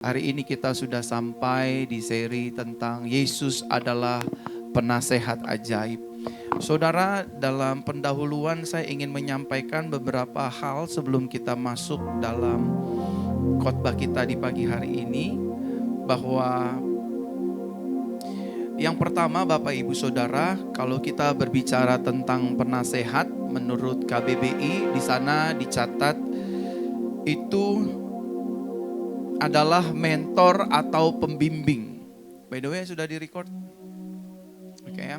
Hari ini kita sudah sampai di seri tentang Yesus adalah penasehat ajaib. Saudara, dalam pendahuluan saya ingin menyampaikan beberapa hal sebelum kita masuk dalam khotbah kita di pagi hari ini. Bahwa yang pertama Bapak Ibu Saudara, kalau kita berbicara tentang penasehat menurut KBBI, di sana dicatat itu adalah mentor atau pembimbing. By the way, sudah direcord? Oke ya.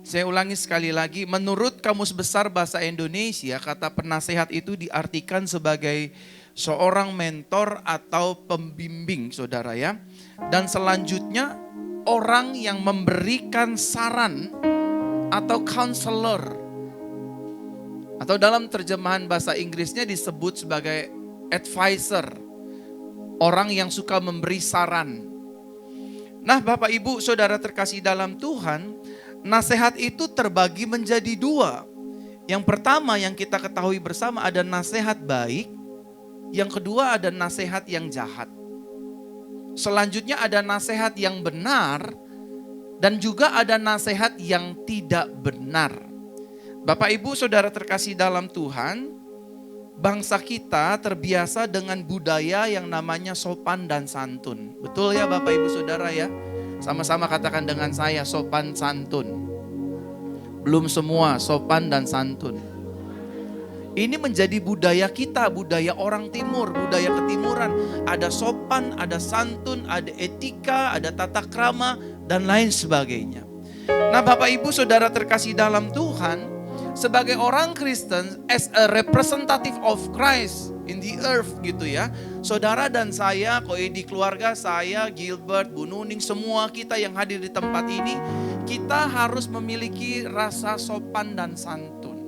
Saya ulangi sekali lagi, menurut Kamus Besar Bahasa Indonesia, kata penasehat itu diartikan sebagai seorang mentor atau pembimbing, saudara ya. Dan selanjutnya, orang yang memberikan saran atau counselor. Atau dalam terjemahan bahasa Inggrisnya disebut sebagai advisor. Orang yang suka memberi saran. Nah, Bapak Ibu Saudara terkasih dalam Tuhan, nasihat itu terbagi menjadi dua. Yang pertama yang kita ketahui bersama ada nasihat baik, yang kedua ada nasihat yang jahat. Selanjutnya ada nasihat yang benar, dan juga ada nasihat yang tidak benar. Bapak Ibu Saudara terkasih dalam Tuhan, bangsa kita terbiasa dengan budaya yang namanya sopan dan santun. Betul ya Bapak Ibu Saudara ya? Sama-sama katakan dengan saya, sopan santun. Belum semua sopan dan santun. Ini menjadi budaya kita, budaya orang timur, budaya ketimuran. Ada sopan, ada santun, ada etika, ada tata krama, dan lain sebagainya. Nah Bapak Ibu Saudara terkasih dalam Tuhan, sebagai orang Kristen, as a representative of Christ in the earth gitu ya. Saudara dan saya, di keluarga saya, Gilbert, Bu Nuning, semua kita yang hadir di tempat ini, kita harus memiliki rasa sopan dan santun.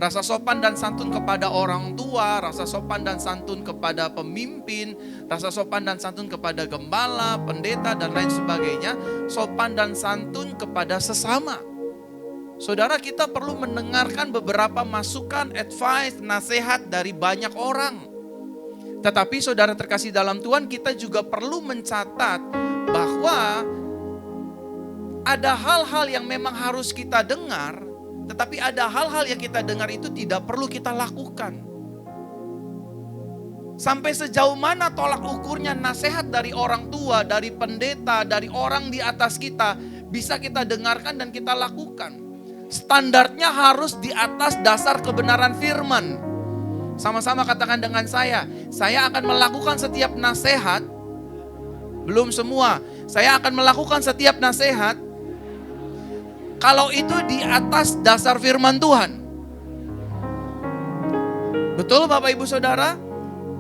Rasa sopan dan santun kepada orang tua, rasa sopan dan santun kepada pemimpin, rasa sopan dan santun kepada gembala, pendeta, dan lain sebagainya. Sopan dan santun kepada sesama. Saudara, kita perlu mendengarkan beberapa masukan, advice, nasihat dari banyak orang. Tetapi saudara terkasih dalam Tuhan, kita juga perlu mencatat bahwa ada hal-hal yang memang harus kita dengar, tetapi ada hal-hal yang kita dengar itu tidak perlu kita lakukan. Sampai sejauh mana tolak ukurnya nasihat dari orang tua, dari pendeta, dari orang di atas kita, bisa kita dengarkan dan kita lakukan. Standarnya harus di atas dasar kebenaran firman. Sama-sama katakan dengan saya akan melakukan setiap nasihat. Belum semua, saya akan melakukan setiap nasihat kalau itu di atas dasar firman Tuhan. Betul Bapak Ibu Saudara?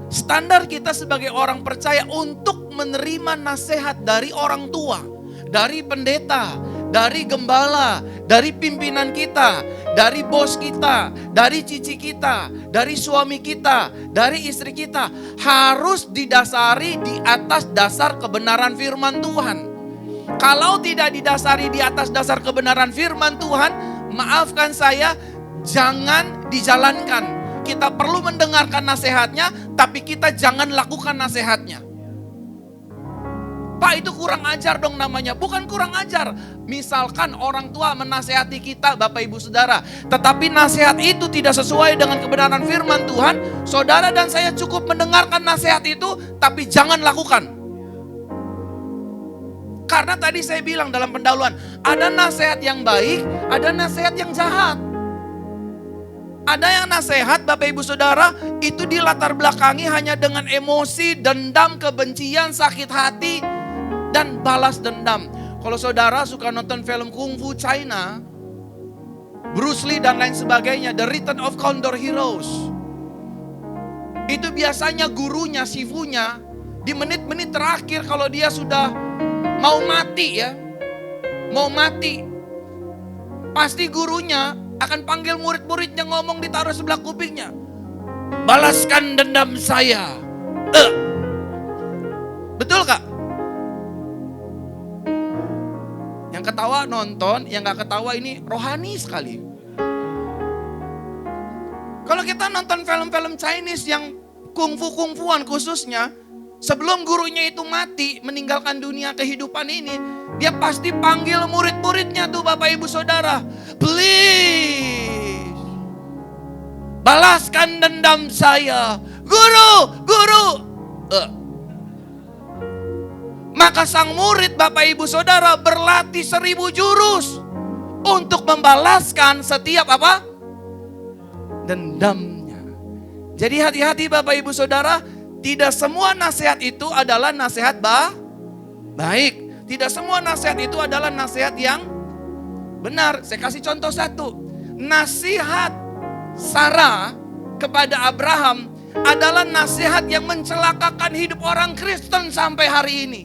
Standar kita sebagai orang percaya untuk menerima nasihat dari orang tua, dari pendeta, dari gembala, dari pimpinan kita, dari bos kita, dari cici kita, dari suami kita, dari istri kita, harus didasari di atas dasar kebenaran firman Tuhan. Kalau tidak didasari di atas dasar kebenaran firman Tuhan, maafkan saya, jangan dijalankan. Kita perlu mendengarkan nasihatnya, tapi kita jangan lakukan nasihatnya. Pak, itu kurang ajar dong namanya. Bukan kurang ajar. Misalkan orang tua menasehati kita, Bapak Ibu Saudara, tetapi nasihat itu tidak sesuai dengan kebenaran firman Tuhan, saudara dan saya cukup mendengarkan nasihat itu, tapi jangan lakukan. Karena tadi saya bilang dalam pendahuluan, ada nasihat yang baik, ada nasihat yang jahat. Ada yang nasihat Bapak Ibu Saudara itu dilatar belakangi hanya dengan emosi, dendam, kebencian, sakit hati, dan balas dendam. Kalau saudara suka nonton film Kung Fu China, Bruce Lee dan lain sebagainya, The Return of Condor Heroes, itu biasanya gurunya, sifunya, di menit-menit terakhir kalau dia sudah mau mati ya, mau mati, pasti gurunya akan panggil murid-muridnya, ngomong ditaruh sebelah kupingnya, balaskan dendam saya. Betul Kak? Yang ketawa nonton, yang gak ketawa ini rohani sekali. Kalau kita nonton film-film Chinese yang kungfu-kungfuan khususnya, Sebelum gurunya itu mati, meninggalkan dunia kehidupan ini, dia pasti panggil murid-muridnya tuh Bapak Ibu Saudara. Please, balaskan dendam saya. Guru, guru. Maka sang murid Bapak Ibu Saudara berlatih 1000 jurus untuk membalaskan setiap apa? Dendamnya. Jadi hati-hati Bapak Ibu Saudara, tidak semua nasihat itu adalah nasihat baik. Tidak semua nasihat itu adalah nasihat yang benar. Saya kasih contoh satu. Nasihat Sarah kepada Abraham adalah nasihat yang mencelakakan hidup orang Kristen sampai hari ini.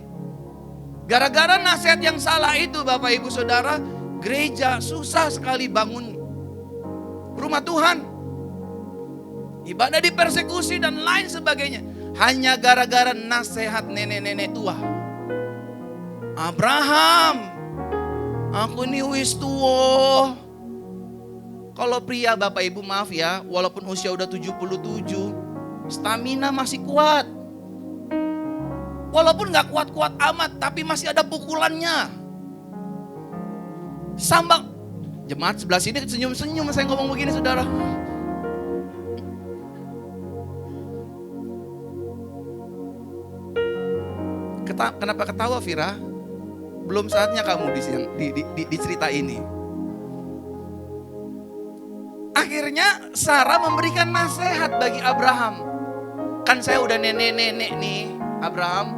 Gara-gara nasihat yang salah itu Bapak Ibu Saudara, gereja susah sekali bangun rumah Tuhan. Ibadah dipersekusi dan lain sebagainya. Hanya gara-gara nasihat nenek-nenek tua. Abraham, aku ini wis tua. Kalau pria Bapak Ibu maaf ya, walaupun usia udah 77, stamina masih kuat. Walaupun gak kuat-kuat amat, tapi masih ada pukulannya. Sambang. Jemaat sebelah sini senyum-senyum saya ngomong begini saudara. Kenapa ketawa Vira? Belum saatnya kamu di cerita ini. Akhirnya Sarah memberikan nasihat bagi Abraham. Kan saya udah nenek-nenek nih Abraham.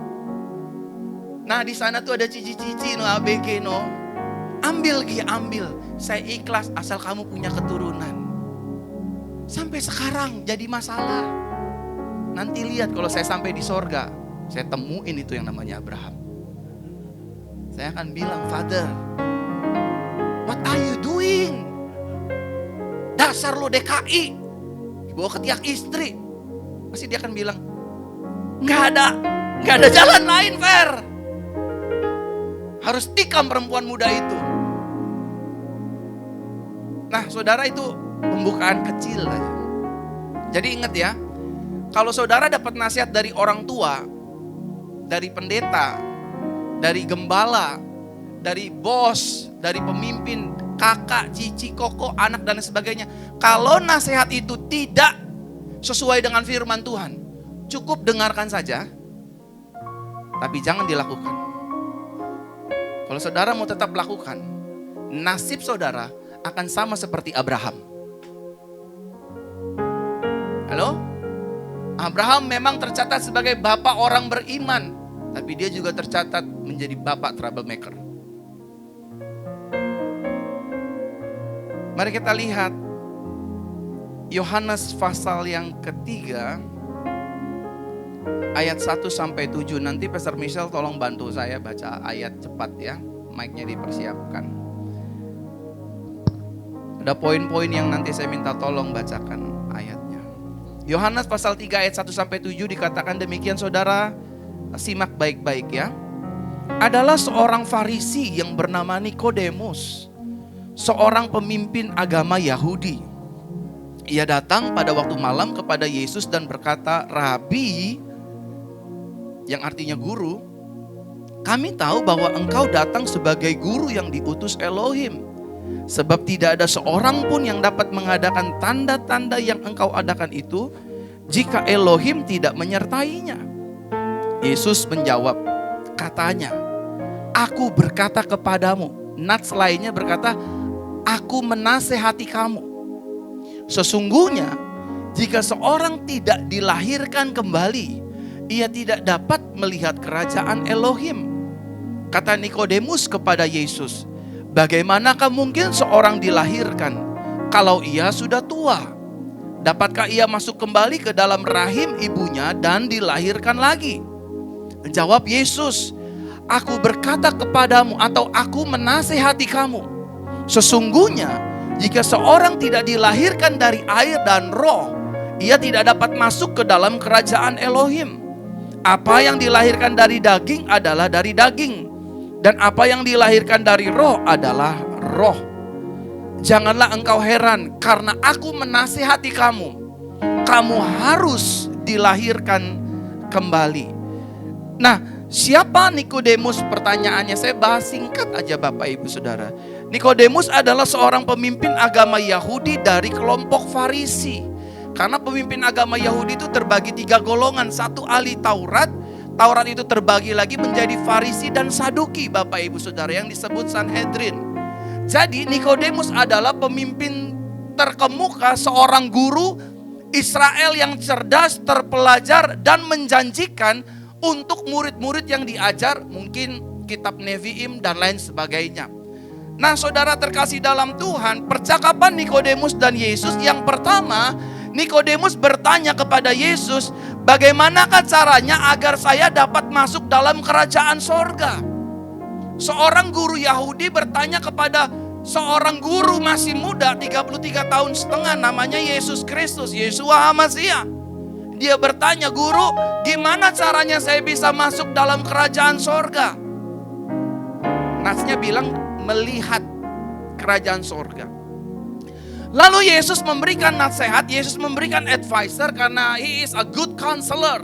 Nah di sana tuh ada cici-cici no ABG no. Ambil Gi, ambil. Saya ikhlas asal kamu punya keturunan. Sampai sekarang jadi masalah. Nanti lihat kalau saya sampai di sorga, saya temuin itu yang namanya Abraham. Saya akan bilang, Father, what are you doing? Dasar lo DKI, dibawa ke tiak istri. Pasti dia akan bilang, nggak ada jalan lain, Fer. Harus tikam perempuan muda itu. Nah, saudara, itu pembukaan kecil aja. Jadi ingat ya, kalau saudara dapat nasihat dari orang tua, dari pendeta, dari gembala, dari bos, dari pemimpin, kakak, cici, koko, anak dan sebagainya. Kalau nasihat itu tidak sesuai dengan firman Tuhan, cukup dengarkan saja, tapi jangan dilakukan. Kalau saudara mau tetap lakukan, nasib saudara akan sama seperti Abraham. Halo? Abraham memang tercatat sebagai bapak orang beriman, tapi dia juga tercatat menjadi bapak troublemaker. Mari kita lihat Yohanes pasal yang ketiga ayat 1-7. Nanti Pastor Michelle tolong bantu saya baca ayat cepat ya. Mic-nya dipersiapkan. Ada poin-poin yang nanti saya minta tolong bacakan ayatnya. Yohanes pasal 3 ayat 1-7 dikatakan demikian, saudara. Simak baik-baik ya. Adalah seorang Farisi yang bernama Nikodemus, seorang pemimpin agama Yahudi. Ia datang pada waktu malam kepada Yesus dan berkata, Rabi, yang artinya guru, kami tahu bahwa engkau datang sebagai guru yang diutus Elohim. Sebab tidak ada seorang pun yang dapat mengadakan tanda-tanda yang engkau adakan itu jika Elohim tidak menyertainya. Yesus menjawab, katanya, aku berkata kepadamu. Nats lainnya berkata, aku menasehati kamu. Sesungguhnya jika seorang tidak dilahirkan kembali, ia tidak dapat melihat kerajaan Elohim. Kata Nikodemus kepada Yesus, bagaimanakah mungkin seorang dilahirkan kalau ia sudah tua? Dapatkah ia masuk kembali ke dalam rahim ibunya dan dilahirkan lagi? Jawab Yesus, aku berkata kepadamu atau aku menasehati kamu. Sesungguhnya jika seorang tidak dilahirkan dari air dan roh, ia tidak dapat masuk ke dalam kerajaan Elohim. Apa yang dilahirkan dari daging adalah dari daging, dan apa yang dilahirkan dari roh adalah roh. Janganlah engkau heran karena aku menasihati kamu. Kamu harus dilahirkan kembali. Nah, siapa Nikodemus? Pertanyaannya saya bahas singkat aja Bapak Ibu Saudara. Nikodemus adalah seorang pemimpin agama Yahudi dari kelompok Farisi. Karena pemimpin agama Yahudi itu terbagi 3 golongan. Satu ahli Taurat. Taurat itu terbagi lagi menjadi Farisi dan Saduki Bapak Ibu Saudara, yang disebut Sanhedrin. Jadi Nikodemus adalah pemimpin terkemuka, seorang guru Israel yang cerdas, terpelajar, dan menjanjikan untuk murid-murid yang diajar, mungkin kitab Nevi'im dan lain sebagainya. Nah, saudara terkasih dalam Tuhan, percakapan Nikodemus dan Yesus yang pertama, Nikodemus bertanya kepada Yesus, bagaimanakah caranya agar saya dapat masuk dalam kerajaan sorga? Seorang guru Yahudi bertanya kepada seorang guru masih muda, 33 tahun setengah, namanya Yesus Kristus, Yeshua HaMashiach. Dia bertanya, guru, gimana caranya saya bisa masuk dalam kerajaan sorga? Nasnya bilang melihat kerajaan sorga. Lalu Yesus memberikan nasihat, Yesus memberikan advisor karena he is a good counselor.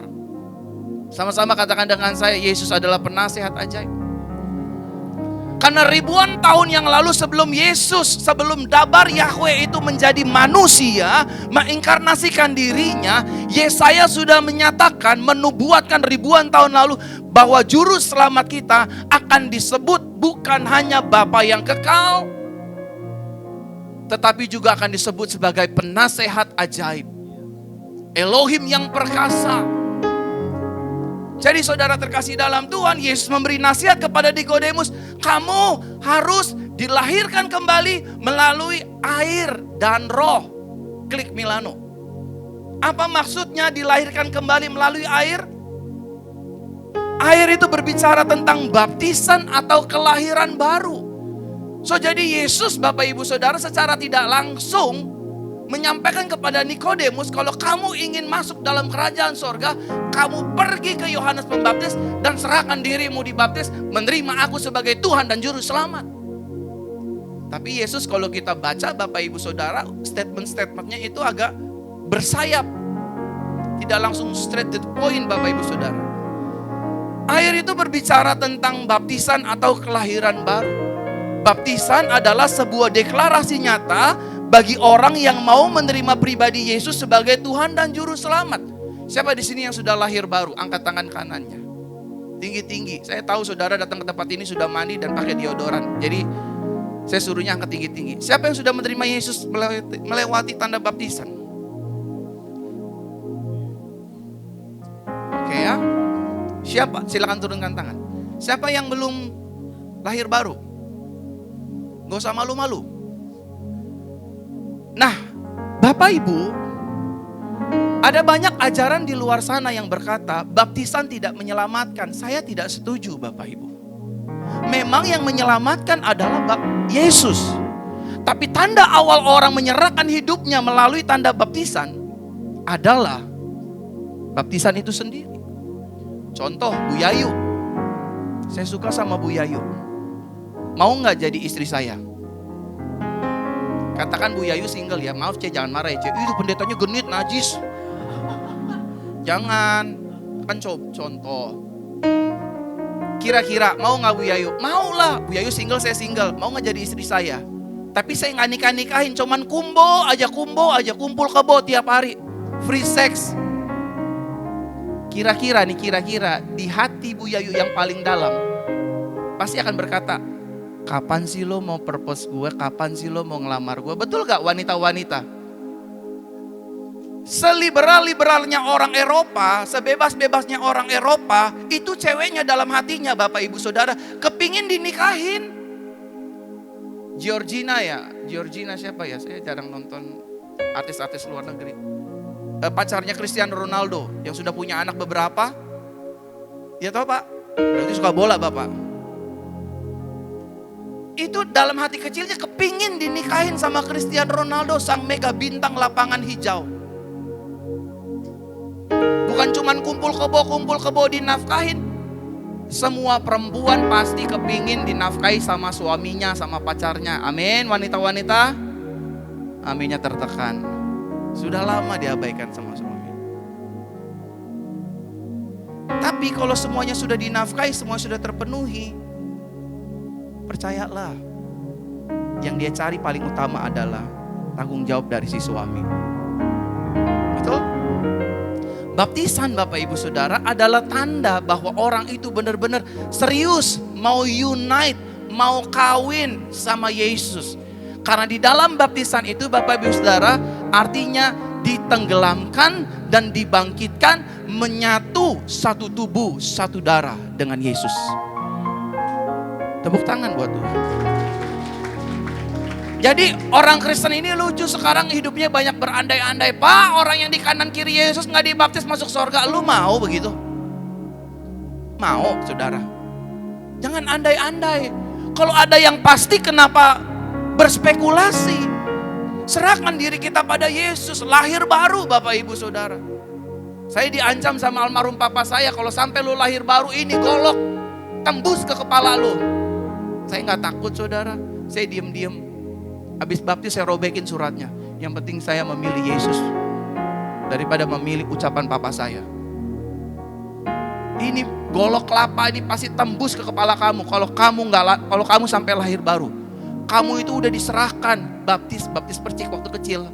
Sama-sama katakan dengan saya, Yesus adalah penasihat ajaib. Karena ribuan tahun yang lalu sebelum Yesus, sebelum Dabar Yahweh itu menjadi manusia, menginkarnasikan dirinya, Yesaya sudah menyatakan, menubuatkan ribuan tahun lalu bahwa juru selamat kita akan disebut bukan hanya Bapa yang kekal, tetapi juga akan disebut sebagai penasehat ajaib, Elohim yang perkasa. Jadi saudara terkasih dalam Tuhan, Yesus memberi nasihat kepada Nikodemus, kamu harus dilahirkan kembali melalui air dan roh. Klik Milano. Apa maksudnya dilahirkan kembali melalui air? Air itu berbicara tentang baptisan atau kelahiran baru. So jadi Yesus Bapak Ibu Saudara secara tidak langsung menyampaikan kepada Nikodemus, kalau kamu ingin masuk dalam kerajaan sorga, kamu pergi ke Yohanes Pembaptis dan serahkan dirimu dibaptis, menerima aku sebagai Tuhan dan Juru Selamat. Tapi Yesus kalau kita baca Bapak Ibu Saudara, statement-statementnya itu agak bersayap. Tidak langsung straight to the point Bapak Ibu Saudara. Air itu berbicara tentang baptisan atau kelahiran baru. Baptisan adalah sebuah deklarasi nyata bagi orang yang mau menerima pribadi Yesus sebagai Tuhan dan Juru Selamat. Siapa di sini yang sudah lahir baru? Angkat tangan kanannya. Tinggi-tinggi. Saya tahu saudara datang ke tempat ini sudah mandi dan pakai deodoran. Jadi saya suruhnya angkat tinggi-tinggi. Siapa yang sudah menerima Yesus melewati tanda baptisan? Oke ya. Siapa? Silakan turunkan tangan. Siapa yang belum lahir baru? Gak usah malu-malu. Nah, Bapak Ibu, ada banyak ajaran di luar sana yang berkata baptisan tidak menyelamatkan. Saya tidak setuju Bapak Ibu. Memang yang menyelamatkan adalah Yesus. Tapi tanda awal orang menyerahkan hidupnya melalui tanda baptisan adalah baptisan itu sendiri. Contoh Bu Yayu. Saya suka sama Bu Yayu. Mau gak jadi istri saya? Katakan Bu Yayu single ya, maaf Ce, jangan marah ya Ce. Itu pendetanya genit, najis. Jangan, kan contoh. Kira-kira mau gak Bu Yayu? Mau lah, Bu Yayu single, saya single. Mau gak jadi istri saya? Tapi saya gak nikah-nikahin, cuman kumbo aja, kumpul kebo tiap hari. Free sex. Kira-kira di hati Bu Yayu yang paling dalam, pasti akan berkata, kapan sih lo mau propose gue? Kapan sih lo mau ngelamar gue? Betul gak wanita-wanita? Seliberal-liberalnya orang Eropa, sebebas-bebasnya orang Eropa, itu ceweknya dalam hatinya Bapak Ibu Saudara kepingin dinikahin. Georgina siapa ya? Saya jarang nonton artis-artis luar negeri. Pacarnya Cristiano Ronaldo yang sudah punya anak beberapa. Ya tahu Pak? Berarti suka bola Bapak. Itu dalam hati kecilnya kepingin dinikahin sama Cristiano Ronaldo, sang mega bintang lapangan hijau. Bukan cuman kumpul kebo dinafkahin. Semua perempuan pasti kepingin dinafkahi sama suaminya, sama pacarnya. Amin, wanita-wanita. Aminnya tertekan. Sudah lama diabaikan sama suami. Tapi kalau semuanya sudah dinafkahi, semua sudah terpenuhi, percayalah, yang dia cari paling utama adalah tanggung jawab dari si suami. Betul? Baptisan Bapak Ibu Saudara adalah tanda bahwa orang itu benar-benar serius mau unite, mau kawin sama Yesus. Karena di dalam baptisan itu Bapak Ibu Saudara artinya ditenggelamkan dan dibangkitkan, menyatu satu tubuh, satu darah dengan Yesus. Tepuk tangan buat Tuhan. Jadi orang Kristen ini lucu sekarang hidupnya banyak berandai-andai. Pak, orang yang di kanan kiri Yesus gak dibaptis masuk surga. Lu mau begitu? Mau saudara? Jangan andai-andai. Kalau ada yang pasti kenapa berspekulasi? Serahkan diri kita pada Yesus. Lahir baru Bapak Ibu Saudara. Saya diancam sama almarhum papa saya, kalau sampai lu lahir baru ini golok tembus ke kepala lu. Saya gak takut saudara. Saya diem-diem. Habis baptis saya robekin suratnya. Yang penting saya memilih Yesus daripada memilih ucapan papa saya. Ini golok kelapa ini pasti tembus ke kepala kamu. Kalau kamu sampai lahir baru, kamu itu udah diserahkan. Baptis percik waktu kecil.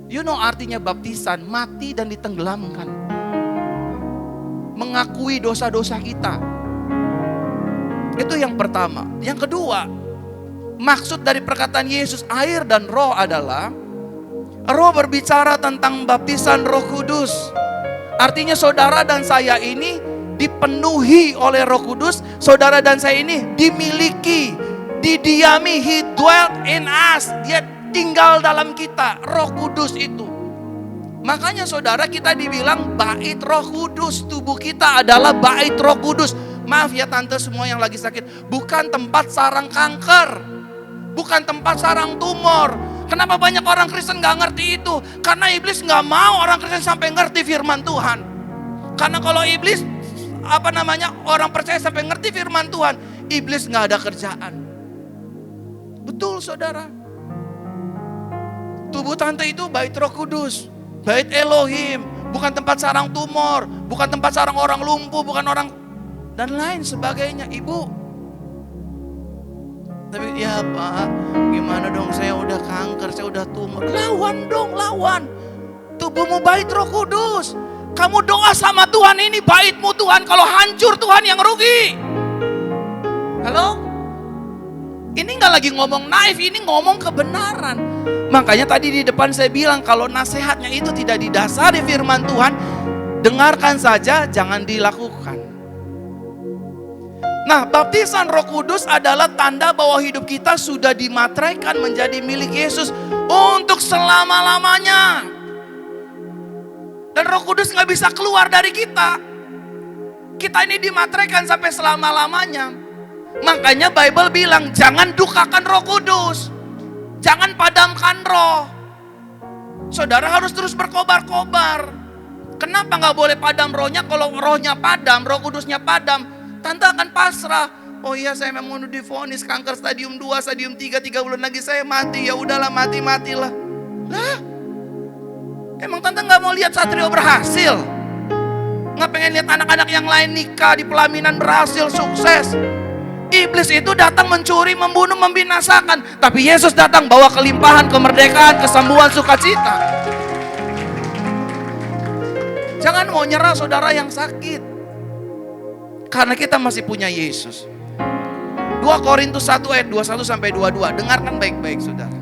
You know artinya baptisan, mati dan ditenggelamkan. Mengakui dosa-dosa kita. Itu yang pertama. Yang kedua, maksud dari perkataan Yesus air dan roh adalah, roh berbicara tentang baptisan Roh Kudus. Artinya saudara dan saya ini dipenuhi oleh Roh Kudus. Saudara dan saya ini dimiliki, didiami, He dwelt in us. Dia tinggal dalam kita, Roh Kudus itu. Makanya saudara kita dibilang bait Roh Kudus. Tubuh kita adalah bait Roh Kudus. Maaf ya tante semua yang lagi sakit, bukan tempat sarang kanker, bukan tempat sarang tumor. Kenapa banyak orang Kristen gak ngerti itu? Karena iblis gak mau orang Kristen sampai ngerti firman Tuhan. Karena kalau iblis orang percaya sampai ngerti firman Tuhan, iblis gak ada kerjaan. Betul saudara. Tubuh tante itu bait Roh Kudus, bait Elohim, bukan tempat sarang tumor, bukan tempat sarang orang lumpuh, bukan orang dan lain sebagainya. Ibu, tapi ya Pak, gimana dong, saya udah kanker, saya udah tumor. Lawan dong, lawan. Tubuhmu bait Roh Kudus. Kamu doa sama Tuhan, ini baitmu Tuhan. Kalau hancur Tuhan yang rugi. Halo? Ini gak lagi ngomong naif, ini ngomong kebenaran. Makanya tadi di depan saya bilang, kalau nasihatnya itu tidak didasari firman Tuhan, dengarkan saja, jangan dilakukan. Nah, baptisan Roh Kudus adalah tanda bahwa hidup kita sudah dimateraikan menjadi milik Yesus untuk selama-lamanya. Dan Roh Kudus gak bisa keluar dari kita. Kita ini dimateraikan sampai selama-lamanya. Makanya Bible bilang jangan dukakan Roh Kudus, jangan padamkan roh. Saudara harus terus berkobar-kobar. Kenapa gak boleh padam rohnya? Kalau rohnya padam, Roh Kudusnya padam, tante akan pasrah. Oh iya, saya memang divonis kanker stadium 2, stadium 3 bulan lagi saya mati. Ya udahlah, matilah. Lah, emang tante gak mau lihat Satrio berhasil? Gak pengen lihat anak-anak yang lain nikah di pelaminan berhasil, sukses? Iblis itu datang mencuri, membunuh, membinasakan. Tapi Yesus datang bawa kelimpahan, kemerdekaan, kesembuhan, sukacita. Jangan mau nyerah saudara yang sakit. Karena kita masih punya Yesus. 2 Korintus 1 ayat 21-22. Dengarkan baik-baik saudara.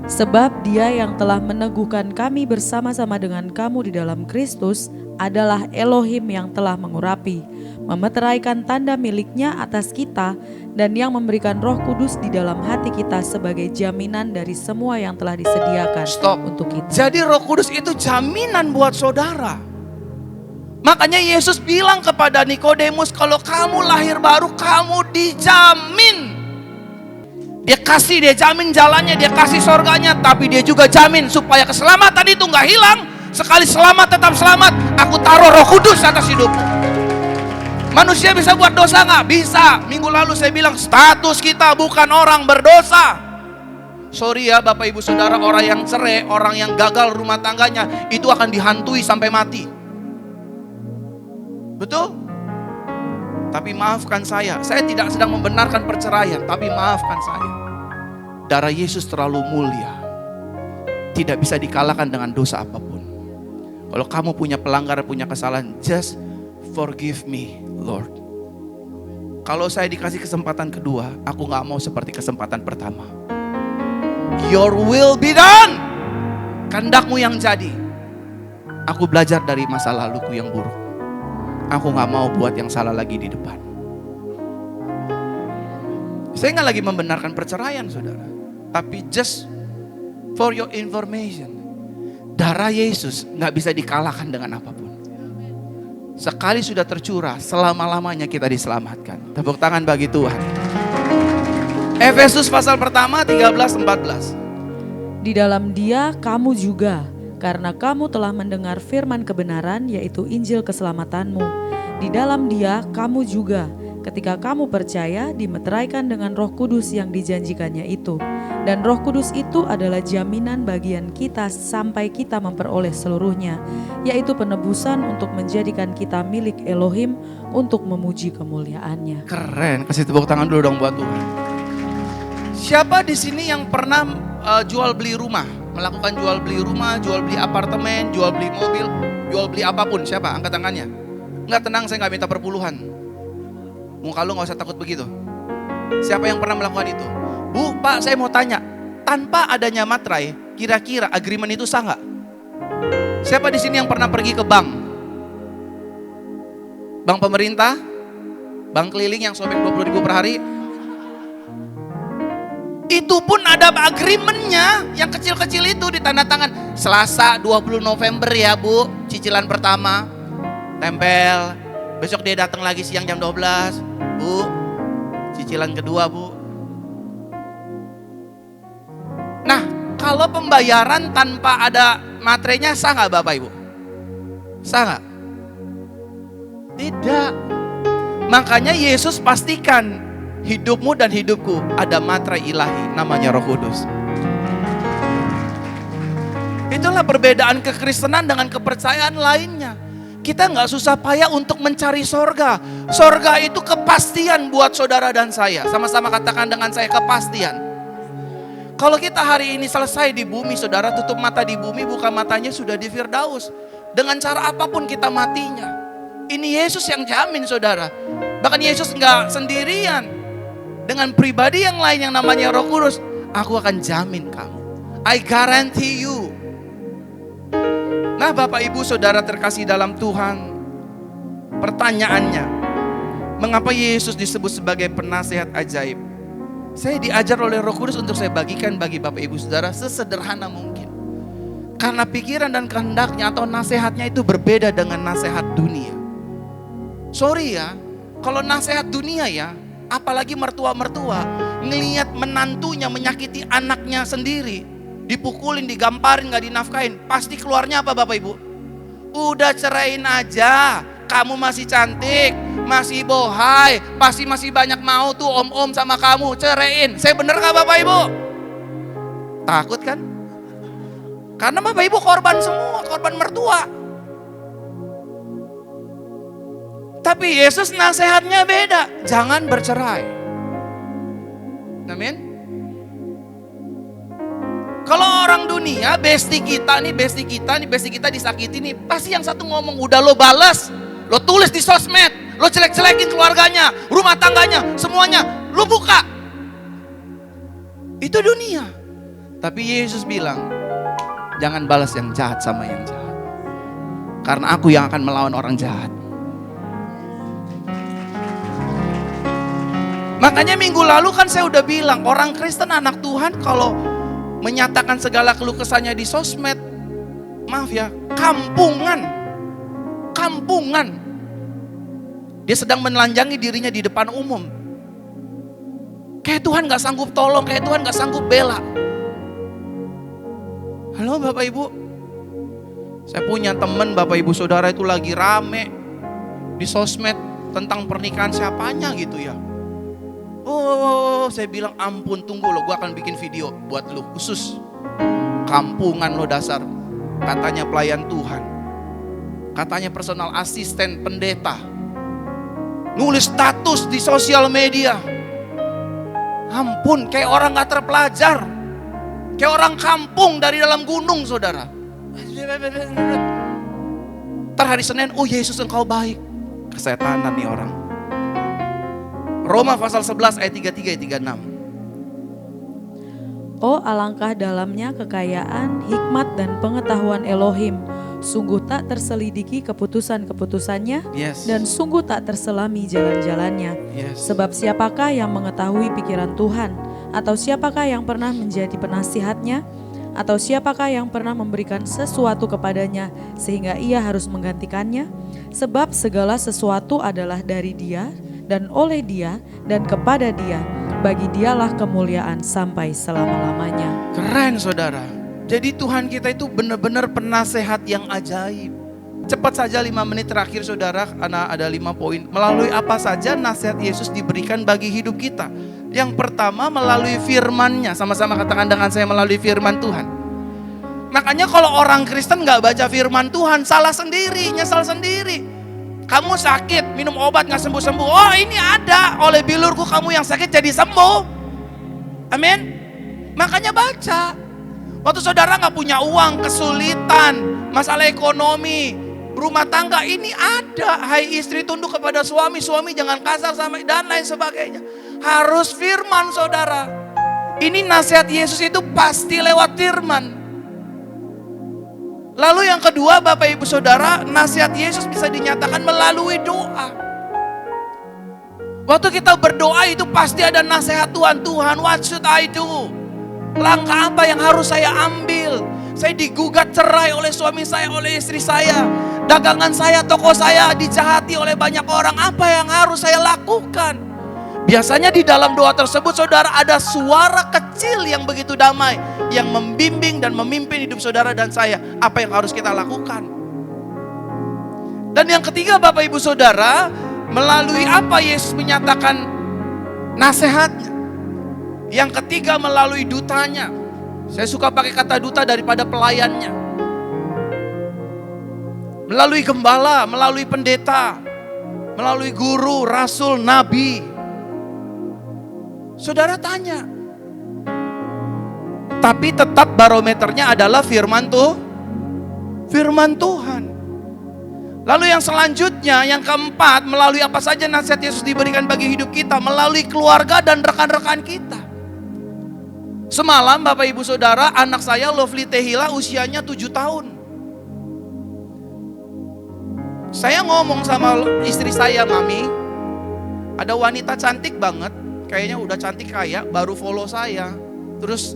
Sebab Dia yang telah meneguhkan kami bersama-sama dengan kamu di dalam Kristus adalah Elohim yang telah mengurapi, memeteraikan tanda miliknya atas kita, dan yang memberikan Roh Kudus di dalam hati kita sebagai jaminan dari semua yang telah disediakan untuk kita. Jadi Roh Kudus itu jaminan buat saudara. Makanya Yesus bilang kepada Nikodemus, kalau kamu lahir baru, kamu dijamin. Dia jamin jalannya, dia kasih sorganya, tapi dia juga jamin supaya keselamatan itu gak hilang. Sekali selamat tetap selamat. Aku taruh Roh Kudus atas hidupmu. Manusia bisa buat dosa gak? Bisa. Minggu lalu saya bilang status kita bukan orang berdosa. Sorry ya Bapak Ibu Saudara, orang yang cerai, orang yang gagal rumah tangganya, itu akan dihantui sampai mati. Betul? Tapi maafkan saya tidak sedang membenarkan perceraian, tapi maafkan saya. Darah Yesus terlalu mulia, tidak bisa dikalahkan dengan dosa apapun. Kalau kamu punya pelanggaran, punya kesalahan, just forgive me, Lord. Kalau saya dikasih kesempatan kedua, aku gak mau seperti kesempatan pertama. Your will be done. Kehendakmu yang jadi. Aku belajar dari masa laluku yang buruk. Aku gak mau buat yang salah lagi di depan. Saya gak lagi membenarkan perceraian, saudara. Tapi just for your information, darah Yesus gak bisa dikalahkan dengan apapun. Sekali sudah tercurah, selama-lamanya kita diselamatkan. Tepuk tangan bagi Tuhan. Efesus pasal pertama 13-14. Di dalam Dia kamu juga, karena kamu telah mendengar firman kebenaran, yaitu Injil keselamatanmu. Di dalam Dia kamu juga, ketika kamu percaya, dimeteraikan dengan Roh Kudus yang dijanjikannya itu. Dan Roh Kudus itu adalah jaminan bagian kita sampai kita memperoleh seluruhnya, yaitu penebusan untuk menjadikan kita milik Elohim untuk memuji kemuliaan-Nya. Keren, kasih tepuk tangan dulu dong buat Tuhan. Siapa di sini yang pernah jual beli rumah, melakukan jual beli rumah, jual beli apartemen, jual beli mobil, jual beli apapun? Siapa? Angkat tangannya. Enggak, tenang, saya enggak minta perpuluhan. Muka lu gak usah takut begitu. Siapa yang pernah melakukan itu? Bu, Pak, saya mau tanya, tanpa adanya materai, kira-kira agreement itu sah nggak? Siapa di sini yang pernah pergi ke bank? Bank pemerintah? Bank keliling yang sobek 20.000 per hari? Itu pun ada agreementnya, yang kecil-kecil itu ditandatangan. Selasa 20 November ya Bu, cicilan pertama, tempel. Besok dia datang lagi siang jam 12, Bu, cicilan kedua Bu. Nah, kalau pembayaran tanpa ada materainya sah nggak Bapak Ibu? Sah nggak? Tidak. Makanya Yesus pastikan hidupmu dan hidupku ada materai ilahi, namanya Roh Kudus. Itulah perbedaan kekristenan dengan kepercayaan lainnya. Kita nggak susah payah untuk mencari sorga. Sorga itu kepastian buat saudara dan saya. Sama-sama katakan dengan saya, kepastian. Kalau kita hari ini selesai di bumi, saudara, tutup mata di bumi, buka matanya sudah di Firdaus. Dengan cara apapun kita matinya. Ini Yesus yang jamin, saudara. Bahkan Yesus nggak sendirian. Dengan pribadi yang lain yang namanya Roh Kudus, aku akan jamin kamu. I guarantee you. Nah, Bapak Ibu Saudara terkasih dalam Tuhan, pertanyaannya, mengapa Yesus disebut sebagai penasihat ajaib? Saya diajar oleh Roh Kudus untuk saya bagikan bagi Bapak Ibu Saudara sesederhana mungkin. Karena pikiran dan kehendaknya atau nasihatnya itu berbeda dengan nasihat dunia. Sorry ya, kalau nasihat dunia ya, apalagi mertua-mertua ngelihat menantunya menyakiti anaknya sendiri, dipukulin, digamparin, gak dinafkahin, pasti keluarnya apa Bapak Ibu? Udah ceraiin aja, kamu masih cantik, masih bohai, pasti masih banyak mau tuh om-om sama kamu, ceraiin. Saya bener gak Bapak Ibu? Takut kan? Karena Bapak Ibu korban semua, korban mertua. Tapi Yesus nasihatnya beda, jangan bercerai. Amin. Kalau orang dunia, bestie kita disakiti nih, pasti yang satu ngomong, udah lo balas, lo tulis di sosmed, lo jelek-jelekin keluarganya, rumah tangganya, semuanya, lo buka. Itu dunia. Tapi Yesus bilang, jangan balas yang jahat sama yang jahat. Karena aku yang akan melawan orang jahat. Makanya minggu lalu kan saya udah bilang, orang Kristen anak Tuhan kalau menyatakan segala keluh kesahnya di sosmed, maaf ya, kampungan. Dia sedang menelanjangi dirinya di depan umum. Kayak Tuhan gak sanggup tolong, kayak Tuhan gak sanggup bela. Halo Bapak Ibu, saya punya teman Bapak Ibu Saudara itu lagi rame di sosmed tentang pernikahan siapanya gitu ya. Oh, saya bilang ampun, tunggu lo, gue akan bikin video buat lo khusus. Kampungan lo dasar, katanya pelayan Tuhan. Katanya personal asisten pendeta. Nulis status di sosial media. Ampun, kayak orang gak terpelajar. Kayak orang kampung dari dalam gunung, saudara. Ntar hari Senin, oh Yesus engkau baik. Kesetanan nih orang. Roma pasal 11 ayat 33 36. Oh alangkah dalamnya kekayaan, hikmat dan pengetahuan Elohim. Sungguh tak terselidiki keputusan-keputusannya, Yes. dan sungguh tak terselami jalan-jalannya. Yes. Sebab siapakah yang mengetahui pikiran Tuhan? Atau siapakah yang pernah menjadi penasihatnya? Atau siapakah yang pernah memberikan sesuatu kepadanya sehingga ia harus menggantikannya? Sebab segala sesuatu adalah dari Dia dan oleh Dia dan kepada Dia. Bagi Dialah kemuliaan sampai selama-lamanya. Keren, saudara. Jadi Tuhan kita itu benar-benar penasehat yang ajaib. Cepat saja 5 menit terakhir, saudara, karena ada 5 poin. Melalui apa saja nasihat Yesus diberikan bagi hidup kita. Yang pertama melalui firman-Nya. Sama-sama katakan dengan saya, melalui firman Tuhan. Makanya kalau orang Kristen gak baca firman Tuhan, salah sendiri, nyesal sendiri. Kamu sakit, minum obat gak sembuh-sembuh. Oh ini ada, oleh bilurku kamu yang sakit jadi sembuh. Amin. Makanya baca. Waktu saudara gak punya uang, kesulitan, masalah ekonomi, rumah tangga, ini ada. Hai istri tunduk kepada suami, suami jangan kasar sama dan lain sebagainya. Harus firman, saudara. Ini nasihat Yesus itu pasti lewat firman. Lalu yang kedua, Bapak Ibu Saudara, nasihat Yesus bisa dinyatakan melalui doa. Waktu kita berdoa itu pasti ada nasihat Tuhan. Tuhan, what should I do? Langkah apa yang harus saya ambil? Saya digugat cerai oleh suami saya, oleh istri saya. Dagangan saya, toko saya dijahati oleh banyak orang. Apa yang harus saya lakukan? Biasanya di dalam doa tersebut, saudara, ada suara kecil yang begitu damai, yang membimbing dan memimpin hidup saudara dan saya. Apa yang harus kita lakukan? Dan yang ketiga, Bapak Ibu Saudara, melalui apa Yesus menyatakan nasihatnya. Yang ketiga melalui dutanya. Saya suka pakai kata duta daripada pelayannya. Melalui gembala, melalui pendeta, melalui guru, rasul, nabi. Saudara tanya. Tapi tetap barometernya adalah firman Tuhan. Lalu yang selanjutnya, yang keempat, melalui apa saja nasihat Yesus diberikan bagi hidup kita, melalui keluarga dan rekan-rekan kita. Semalam Bapak Ibu Saudara, anak saya Lovely Tehila usianya 7 tahun. Saya ngomong sama istri saya, Mami, ada wanita cantik banget, kayaknya udah cantik kaya, baru follow saya. Terus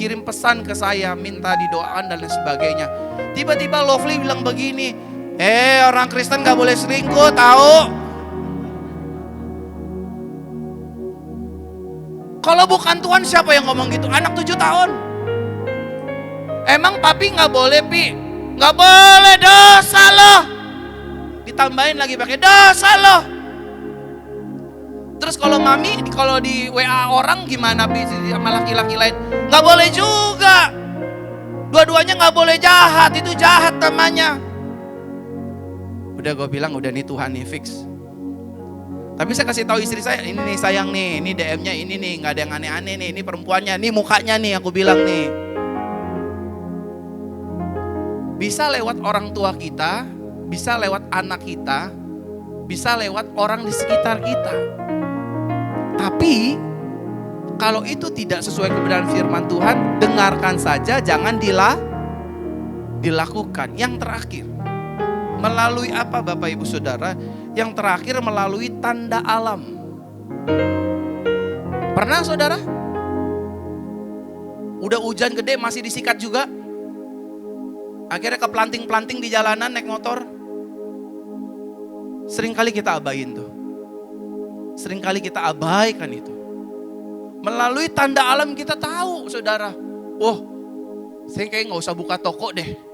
kirim pesan ke saya, minta didoakan dan lain sebagainya. Tiba-tiba Lovely bilang begini, orang Kristen gak boleh selingkuh, tahu? Kalau bukan Tuhan siapa yang ngomong gitu? Anak 7 tahun. Emang papi gak boleh, Pi? Gak boleh, dosa loh. Ditambahin lagi pakai dosa loh. Terus kalau mami, kalau di WA orang gimana, Pi? Sama laki-laki lain? Gak boleh juga. Dua-duanya gak boleh jahat, itu jahat namanya. Udah gue bilang, udah nih Tuhan nih fix. Tapi saya kasih tahu istri saya, ini nih sayang nih, ini DM-nya ini nih, nggak ada yang aneh-aneh nih, ini perempuannya, ini mukanya nih, aku bilang nih. Bisa lewat orang tua kita, bisa lewat anak kita, bisa lewat orang di sekitar kita. Tapi kalau itu tidak sesuai kebenaran firman Tuhan, dengarkan saja, jangan dilakukan. Yang terakhir, melalui apa Bapak Ibu Saudara? Yang terakhir melalui tanda alam. Pernah saudara? Udah hujan gede masih disikat juga? Akhirnya keplanting-planting di jalanan naik motor? Seringkali kita abain tuh. Seringkali kita abaikan itu. Melalui tanda alam kita tahu saudara. Oh, saya kayak gak usah buka toko deh.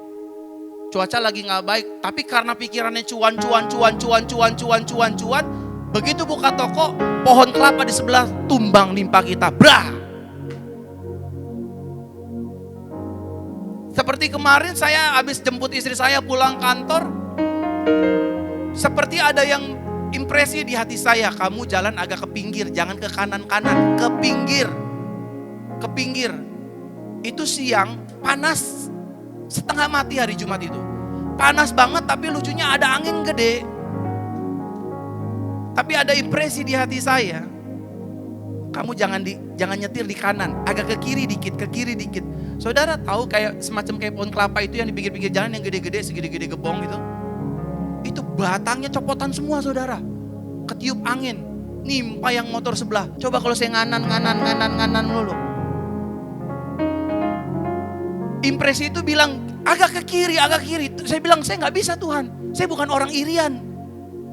Cuaca lagi gak baik, tapi karena pikirannya cuan, begitu buka toko, pohon kelapa di sebelah tumbang nimpa kita, brah. Seperti kemarin saya habis jemput istri saya pulang kantor, Seperti ada yang impresi di hati saya, kamu jalan agak ke pinggir, jangan ke kanan-kanan, ke pinggir. Ke pinggir. Itu siang, panas, setengah mati hari Jumat itu. Panas banget tapi lucunya ada angin gede. Tapi ada impresi di hati saya, kamu jangan nyetir di kanan, agak ke kiri dikit, ke kiri dikit. Saudara tahu kayak semacam kayak pohon kelapa itu yang di pinggir-pinggir jalan yang gede-gede, segede-gede gebong gitu. Itu batangnya copotan semua saudara. Ketiup angin, nimpa yang motor sebelah. Coba kalau saya nganan dulu. Impresi itu bilang agak ke kiri. Saya bilang saya nggak bisa Tuhan. Saya bukan orang irian.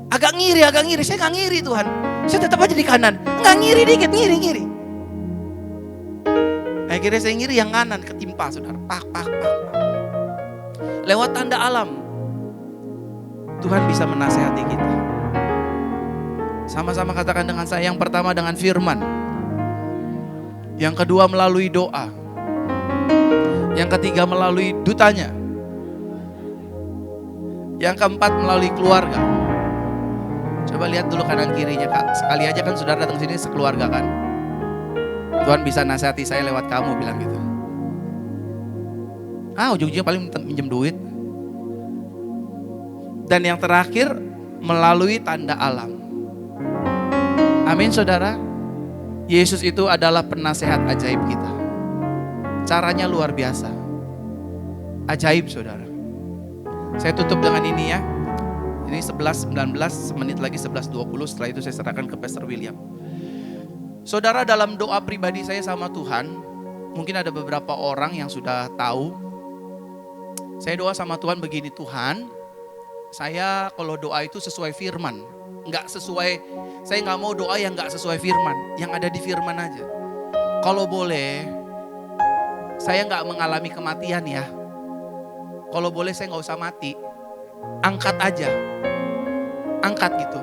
Agak ngiri. Saya nggak ngiri Tuhan. Saya tetap aja di kanan. Nggak ngiri dikit, ngiri. Akhirnya saya ngiri yang kanan, ketimpa saudara. Pak. Lewat tanda alam, Tuhan bisa menasehati kita. Sama-sama katakan dengan saya, yang pertama dengan firman. Yang kedua melalui doa. Yang ketiga melalui dutanya. Yang keempat melalui keluarga. Coba lihat dulu kanan kirinya Kak. Sekali aja kan saudara datang sini sekeluarga kan. Tuhan bisa nasihati saya lewat kamu, bilang gitu. Ujung-ujungnya paling minjem duit. Dan yang terakhir melalui tanda alam. Amin saudara. Yesus itu adalah penasehat ajaib kita. Caranya luar biasa. Ajaib saudara. Saya tutup dengan ini ya. Ini 11.19, semenit lagi 11.20. Setelah itu saya serahkan ke Pastor William. Saudara, dalam doa pribadi saya sama Tuhan, mungkin ada beberapa orang yang sudah tahu. Saya doa sama Tuhan begini, Tuhan, saya kalau doa itu sesuai firman. Saya nggak mau doa yang nggak sesuai firman, yang ada di firman aja. Kalau boleh, saya nggak mengalami kematian ya. Kalau boleh saya nggak usah mati, angkat aja, angkat gitu.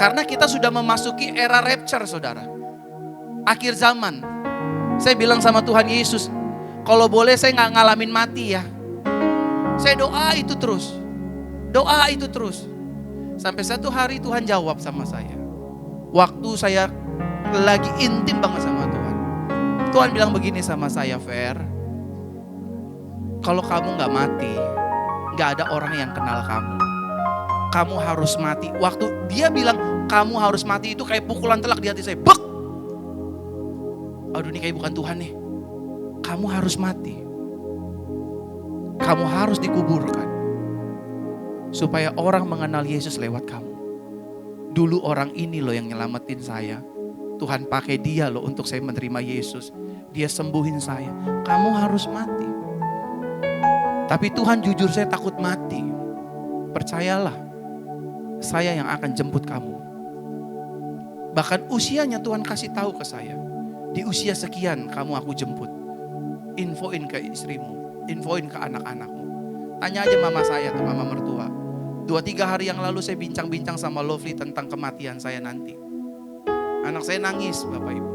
Karena kita sudah memasuki era rapture saudara, akhir zaman. Saya bilang sama Tuhan Yesus, kalau boleh saya nggak ngalamin mati ya. Saya doa itu terus. Sampai satu hari Tuhan jawab sama saya. Waktu saya lagi intim banget sama Tuhan. Tuhan bilang begini sama saya, Fer. Kalau kamu gak mati, gak ada orang yang kenal kamu. Kamu harus mati. Waktu dia bilang kamu harus mati itu kayak pukulan telak di hati saya. Bek! Aduh ini kayak bukan Tuhan nih. Kamu harus mati. Kamu harus dikuburkan. Supaya orang mengenal Yesus lewat kamu. Dulu orang ini loh yang nyelamatin saya. Tuhan pakai dia loh untuk saya menerima Yesus. Dia sembuhin saya. Kamu harus mati. Tapi Tuhan jujur saya takut mati. Percayalah. Saya yang akan jemput kamu. Bahkan usianya Tuhan kasih tahu ke saya. Di usia sekian kamu aku jemput. Infoin ke istrimu. Infoin ke anak-anakmu. Tanya aja mama saya tuh, mama mertua. 2-3 hari yang lalu saya bincang-bincang sama Lovely tentang kematian saya nanti. Anak saya nangis Bapak Ibu.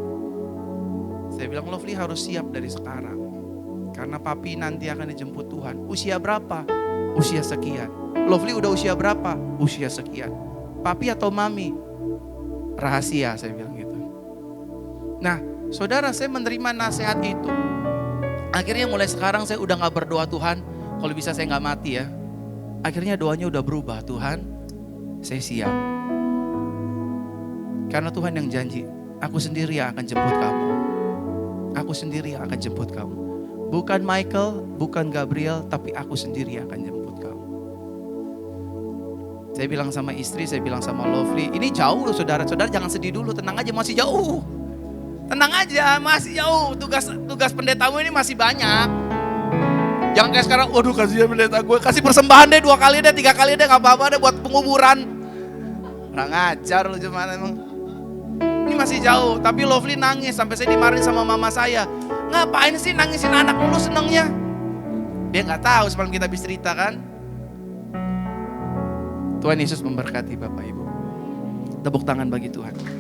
Saya bilang Lovely harus siap dari sekarang. Karena papi nanti akan dijemput Tuhan. Usia berapa? Usia sekian. Lovely udah usia berapa? Usia sekian. Papi atau mami? Rahasia saya bilang gitu. Nah saudara, saya menerima nasihat itu. Akhirnya mulai sekarang saya udah gak berdoa Tuhan, kalau bisa saya gak mati ya. Akhirnya doanya udah berubah, Tuhan saya siap. Karena Tuhan yang janji, aku sendiri yang akan jemput kamu. Aku sendiri yang akan jemput kamu. Bukan Michael, bukan Gabriel, tapi aku sendiri yang akan jemput kamu. Saya bilang sama istri, saya bilang sama Lovely, ini jauh loh saudara-saudara, jangan sedih dulu, tenang aja masih jauh. Tenang aja, masih jauh. Tugas pendetamu ini masih banyak. Jangan kayak sekarang, waduh kasihan pendeta gue, kasih persembahan deh 2 kali deh, 3 kali deh, gak apa-apa deh buat penguburan. Kurang ajar lu cuman emang. Ini masih jauh, tapi Lovely nangis sampai saya dimarahin sama mama saya. Ngapain sih nangisin anak lu senengnya? Dia gak tahu semalam kita habis cerita kan. Tuhan Yesus memberkati Bapak Ibu. Tepuk tangan bagi Tuhan.